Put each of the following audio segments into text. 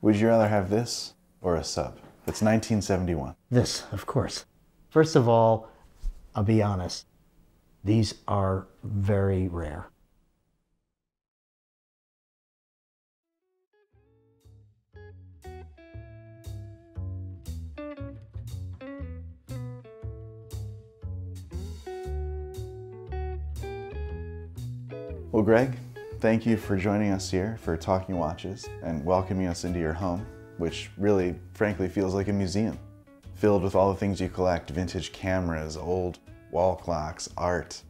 Would you rather have this or a sub? It's 1971. This, of course. First of all, I'll be honest, these are very rare. Well, Greg, thank you for joining us here for Talking Watches and welcoming us into your home, which really, frankly, feels like a museum, filled with all the things you collect: vintage cameras, old wall clocks, art,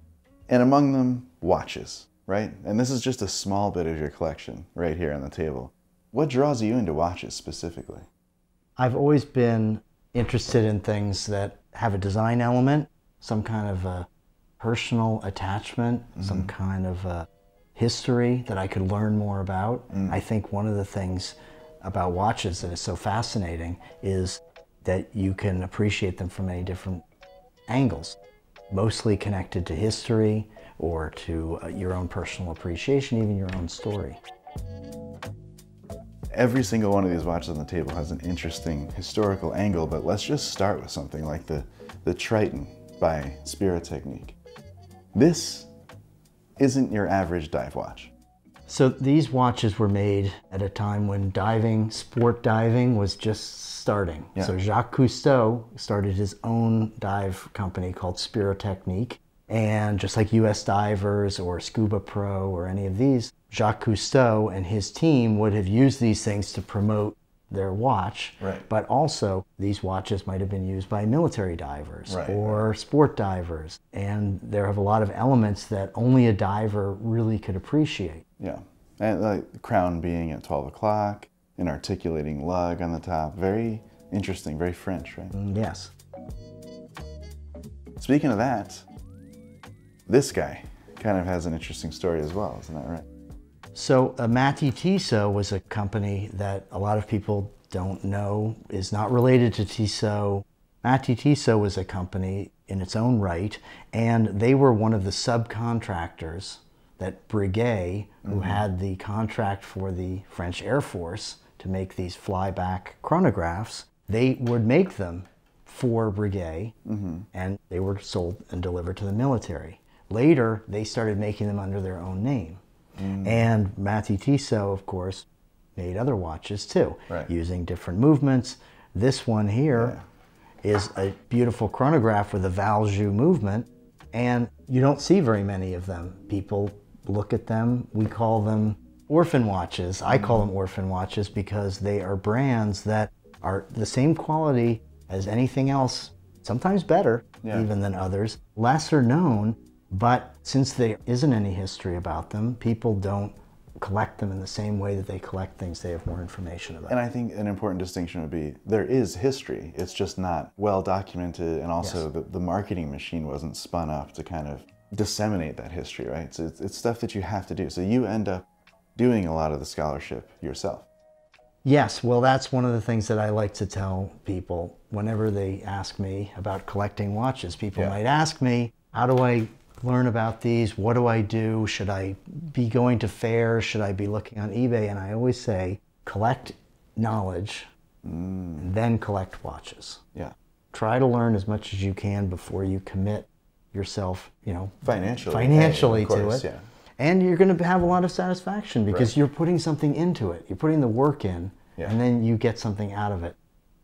and among them, watches, right? And this is just a small bit of your collection right here on the table. What draws you into watches specifically? I've always been interested in things that have a design element, some kind of a personal attachment, some kind of a history that I could learn more about. I think one of the things about watches that is so fascinating is that you can appreciate them from many different angles, mostly connected to history or to your own personal appreciation, even your own story. Every single one of these watches on the table has an interesting historical angle, but let's just start with something like the Triton by Spirotechnique. This isn't your average dive watch. So these watches were made at a time when diving, sport diving, was just starting. Yeah. So Jacques Cousteau started his own dive company called Spirotechnique. And just like US Divers or Scuba Pro or any of these, Jacques Cousteau and his team would have used these things to promote their watch. Right. But also these watches might have been used by military divers or sport divers. And there have a lot of elements that only a diver really could appreciate. Yeah, and the crown being at 12 o'clock, an articulating lug on the top. Very interesting, very French, right? Yes. Speaking of that, this guy kind of has an interesting story as well, isn't that right? So matey-tissot was a company that a lot of people don't know is not related to Tissot. Matey-tissot was a company in its own right, and they were one of the subcontractors that Breguet, who had the contract for the French Air Force to make these flyback chronographs, they would make them for Breguet, and they were sold and delivered to the military. Later, they started making them under their own name. And matey-tissot, of course, made other watches too, using different movements. This one here is a beautiful chronograph with a valjoux movement, and you don't see very many of them. People look at them, we call them orphan watches. I call them orphan watches because they are brands that are the same quality as anything else, sometimes better even than others, lesser known, but since there isn't any history about them, people don't collect them in the same way that they collect things they have more information about. And I think an important distinction would be there is history, it's just not well documented, and also the marketing machine wasn't spun up to kind of disseminate that history, right? So it's stuff that you have to do. So you end up doing a lot of the scholarship yourself. Yes, well, that's one of the things that I like to tell people whenever they ask me about collecting watches. People might ask me, how do I learn about these? What do I do? Should I be going to fairs? Should I be looking on eBay? And I always say, collect knowledge, and then collect watches. Yeah. Try to learn as much as you can before you commit yourself, you know, financially to it. Yeah. And you're going to have a lot of satisfaction because you're putting something into it. You're putting the work in, and then you get something out of it,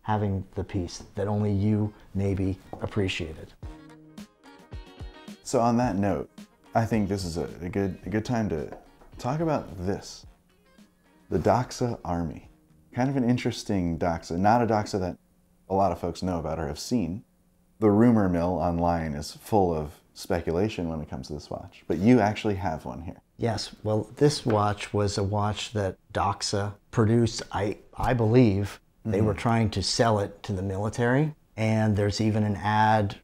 having the piece that only you maybe appreciated. So on that note, I think this is a good time to talk about this. The Doxa Army. Kind of an interesting Doxa, not a Doxa that a lot of folks know about or have seen. The rumor mill online is full of speculation when it comes to this watch, but you actually have one here. Yes, well, this watch was a watch that Doxa produced, I believe. They were trying to sell it to the military, and there's even an ad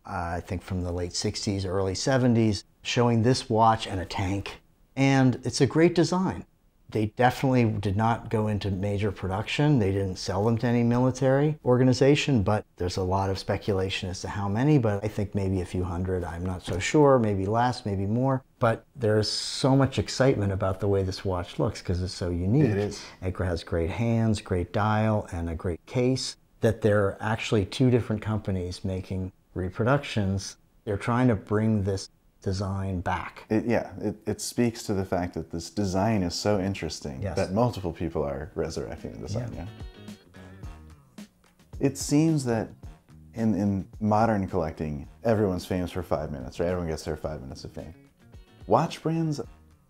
I think from the late 60s, early 70s, showing this watch and a tank. And it's a great design. They definitely did not go into major production. They didn't sell them to any military organization, but there's a lot of speculation as to how many, but I think maybe a few hundred. I'm not so sure, maybe less, maybe more. But there's so much excitement about the way this watch looks because it's so unique. It is. It has great hands, great dial, and a great case, that there are actually two different companies making reproductions. They're trying to bring this design back. It speaks to the fact that this design is so interesting that multiple people are resurrecting the design. Yeah. It seems that in modern collecting, everyone's famous for 5 minutes, right? Everyone gets their 5 minutes of fame. Watch brands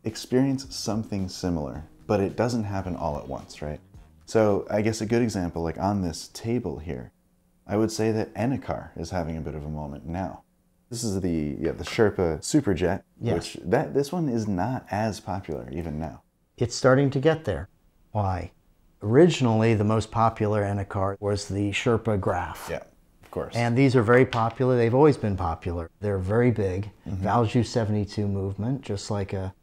experience something similar, but it doesn't happen all at once, right? So I guess a good example, like on this table here, I would say that Enicar is having a bit of a moment now. This is the Sherpa Superjet, which this one is not as popular even now. It's starting to get there. Why? Originally, the most popular Enicar was the Sherpa Graph. Yeah, of course. And these are very popular. They've always been popular. They're very big. Valjoux 72 movement, just like a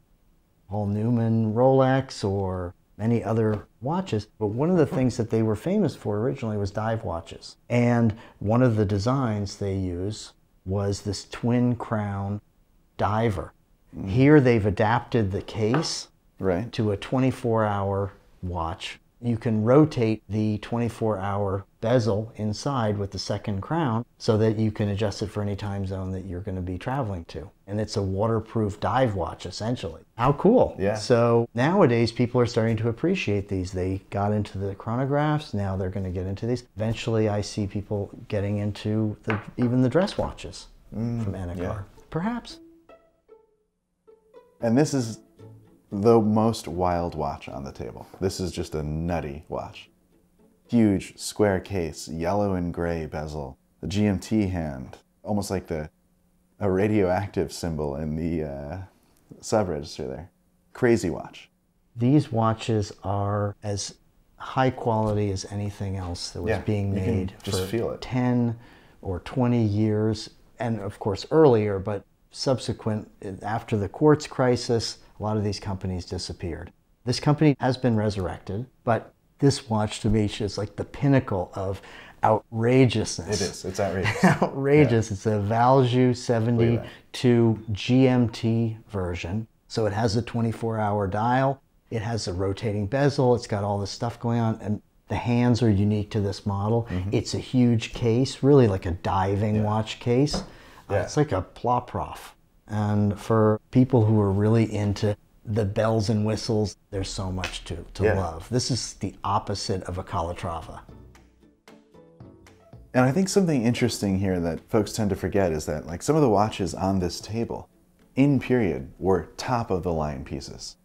Paul Newman Rolex or many other watches. But one of the things that they were famous for originally was dive watches. And one of the designs they use was this twin crown diver. Here they've adapted the case to a 24-hour watch. You can rotate the 24-hour bezel inside with the second crown so that you can adjust it for any time zone that you're going to be traveling to. And it's a waterproof dive watch, essentially. How cool. Yeah. So nowadays, people are starting to appreciate these. They got into the chronographs. Now they're going to get into these. Eventually, I see people getting into even the dress watches from Enicar. Perhaps. And this is the most wild watch on the table. This is just a nutty watch. Huge square case, yellow and gray bezel, the GMT hand, almost like a radioactive symbol in the sub-register there. Crazy watch. These watches are as high quality as anything else that was being made for 10 or 20 years, and of course earlier, but subsequent, after the quartz crisis, a lot of these companies disappeared. This company has been resurrected, but this watch to me is like the pinnacle of outrageousness. It is. It's outrageous. Outrageous. It's a Valjoux 72 GMT version. So it has a 24-hour dial. It has a rotating bezel. It's got all this stuff going on. And the hands are unique to this model. It's a huge case, really like a diving watch case. It's like a Ploprof. And for people who are really into the bells and whistles, there's so much to love. This is the opposite of a Calatrava. And I think something interesting here that folks tend to forget is that like some of the watches on this table, in period, were top of the line pieces.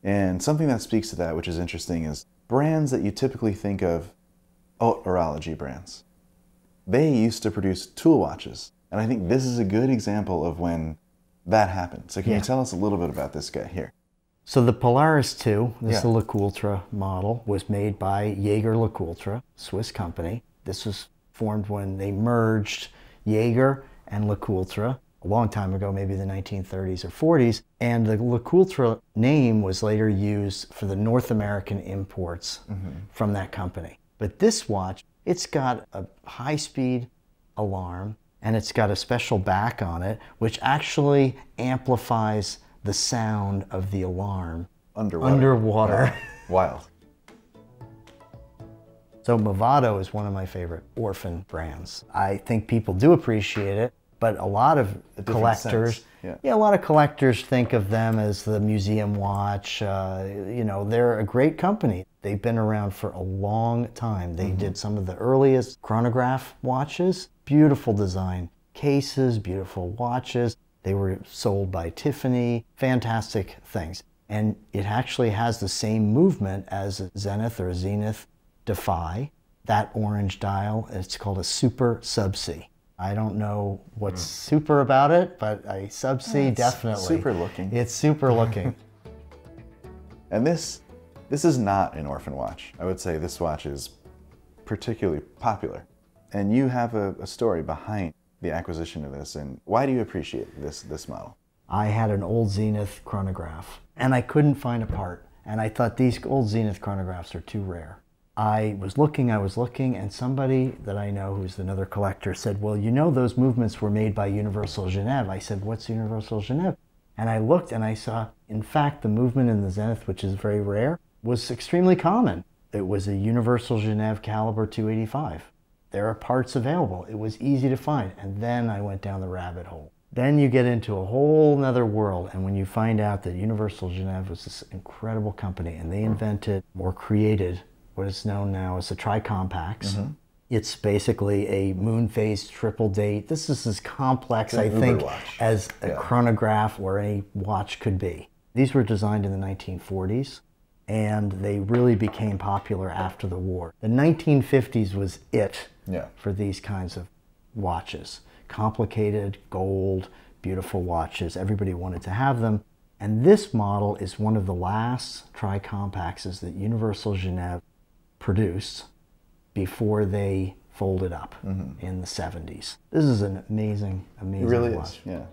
And something that speaks to that, which is interesting, is brands that you typically think of, horology brands. They used to produce tool watches. And I think this is a good example of when that happened. So can you tell us a little bit about this guy here? So the Polaris Ii, this is the LeCoultre model, was made by Jaeger-LeCoultre, Swiss company. This was formed when they merged Jaeger and LeCoultre a long time ago, maybe the 1930s or 40s. And the LeCoultre name was later used for the North American imports from that company. But this watch, it's got a high-speed alarm, and it's got a special back on it, which actually amplifies the sound of the alarm underwater. Wild. So Movado is one of my favorite Orphan brands. I think people do appreciate it, but a lot of collectors, a lot of collectors think of them as the museum watch. You know, they're a great company. They've been around for a long time. They did some of the earliest chronograph watches. Beautiful design cases, beautiful watches. They were sold by Tiffany. Fantastic things. And it actually has the same movement as a Zenith or a Zenith Defy. That orange dial, it's called a Super Subsea. I don't know what's super about it, but a Subsea definitely. Super looking. It's super looking. And this is not an Orphan watch. I would say this watch is particularly popular. And you have a story behind the acquisition of this, and why do you appreciate this model? I had an old Zenith chronograph, and I couldn't find a part. And I thought these old Zenith chronographs are too rare. I was looking, and somebody that I know who's another collector said, well, you know those movements were made by Universal Genève. I said, what's Universal Genève? And I looked and I saw, in fact, the movement in the Zenith, which is very rare, was extremely common. It was a Universal Genève caliber 285. There are parts available. It was easy to find. And then I went down the rabbit hole. Then you get into a whole nother world, and when you find out that Universal Genève was this incredible company, and they invented or created what is known now as the tri-compacts. It's basically a moon phase triple date. This is as complex, I think, as a chronograph or any watch could be. These were designed in the 1940s, and they really became popular after the war. The 1950s was it for these kinds of watches. Complicated, gold, beautiful watches. Everybody wanted to have them. And this model is one of the last tri-compacts that Universal Genève produced before they folded up in the 70s. This is an amazing watch. It really is, yeah.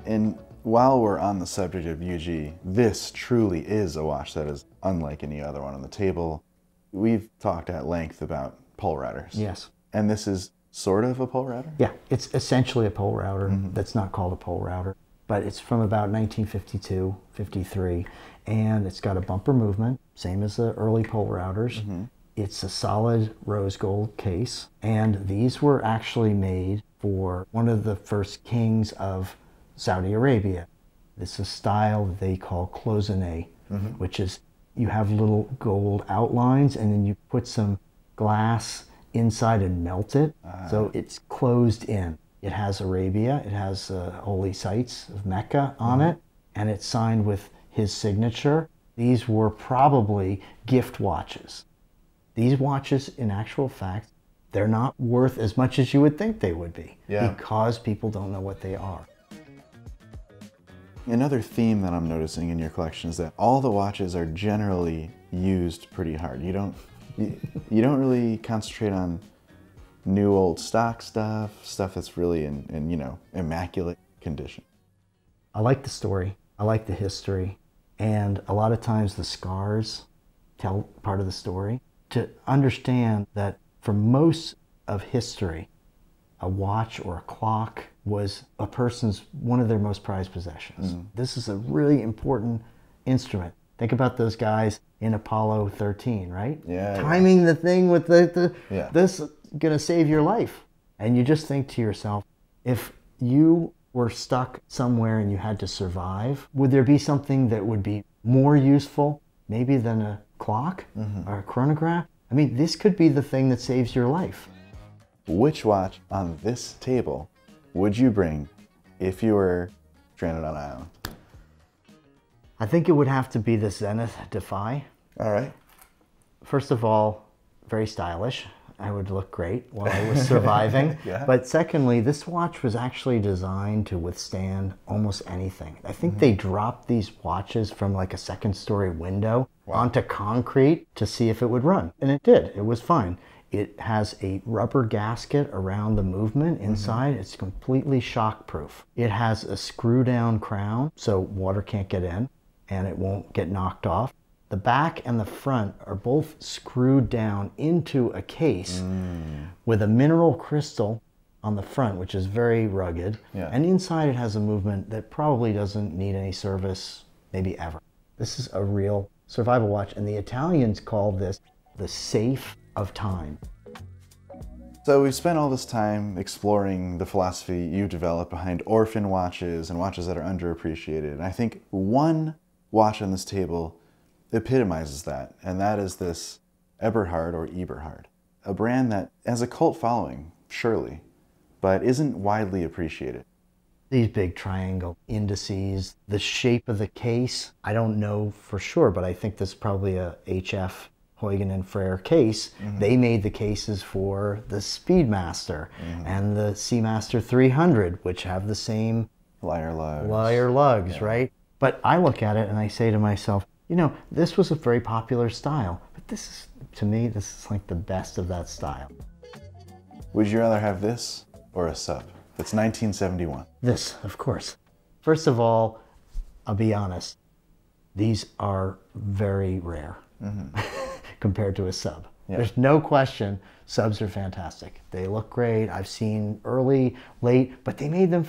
And while we're on the subject of UG, this truly is a watch that is unlike any other one on the table. We've talked at length about pole routers. Yes. And this is sort of a pole router? Yeah, it's essentially a pole router that's not called a pole router, but it's from about 1952, 53, and it's got a bumper movement, same as the early pole routers. It's a solid rose gold case, and these were actually made for one of the first kings of Saudi Arabia. This is a style that they call cloisonné, which is you have little gold outlines and then you put some glass inside and melt it, so it's closed in. It has Arabia, it has holy sites of Mecca on it, and it's signed with his signature. These were probably gift watches. These watches, in actual fact, they're not worth as much as you would think they would be because people don't know what they are. Another theme that I'm noticing in your collection is that all the watches are generally used pretty hard. You don't really concentrate on new old stock stuff that's really in you know, immaculate condition. I like the story, I like the history, and a lot of times the scars tell part of the story. To understand that for most of history, a watch or a clock was a person's, one of their most prized possessions. This is a really important instrument. Think about those guys in Apollo 13, right? Timing the thing with this is gonna save your life. And you just think to yourself, if you were stuck somewhere and you had to survive, would there be something that would be more useful maybe than a clock or a chronograph? I mean, this could be the thing that saves your life. Which watch on this table would you bring if you were stranded on an island? I think it would have to be the Zenith Defy. All right. First of all, very stylish. I would look great while I was surviving. But secondly, this watch was actually designed to withstand almost anything. I think they dropped these watches from like a second-story window onto concrete to see if it would run. And it did. It was fine. It has a rubber gasket around the movement inside. It's completely shock-proof. It has a screw-down crown, so water can't get in and it won't get knocked off. The back and the front are both screwed down into a case with a mineral crystal on the front, which is very rugged. And inside it has a movement that probably doesn't need any service, maybe ever. This is a real survival watch, and the Italians call this the safe of time. So we've spent all this time exploring the philosophy you developed behind Orphan watches and watches that are underappreciated. And I think one watch on this table epitomizes that, and that is this Eberhard or Eberhard, a brand that has a cult following, surely, but isn't widely appreciated. These big triangle indices, the shape of the case, I don't know for sure, but I think this is probably a HF Huygens and Frere case. They made the cases for the Speedmaster and the Seamaster 300, which have the same lyre lugs, right? But I look at it and I say to myself, you know, this was a very popular style, but this is, to me, this is like the best of that style. Would you rather have this or a sub? It's 1971. This, of course. First of all, I'll be honest, These are very rare compared to a sub. Yeah. There's no question subs are fantastic. They look great. I've seen early, late, but they made them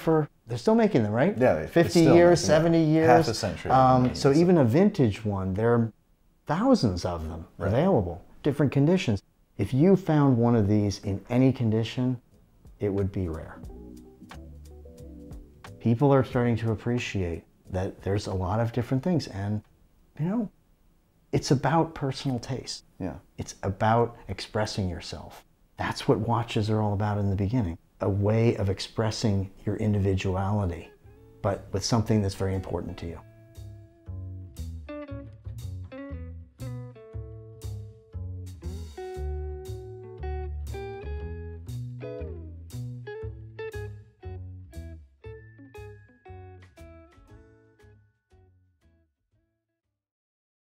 they're still making them, right? Yeah, 50 years, 70 years. Half a century. So even a vintage one, there are thousands of them available, different conditions. If you found one of these in any condition, it would be rare. People are starting to appreciate that there's a lot of different things, and it's about personal taste. Yeah. It's about expressing yourself. That's what watches are all about in the beginning. A way of expressing your individuality, but with something that's very important to you.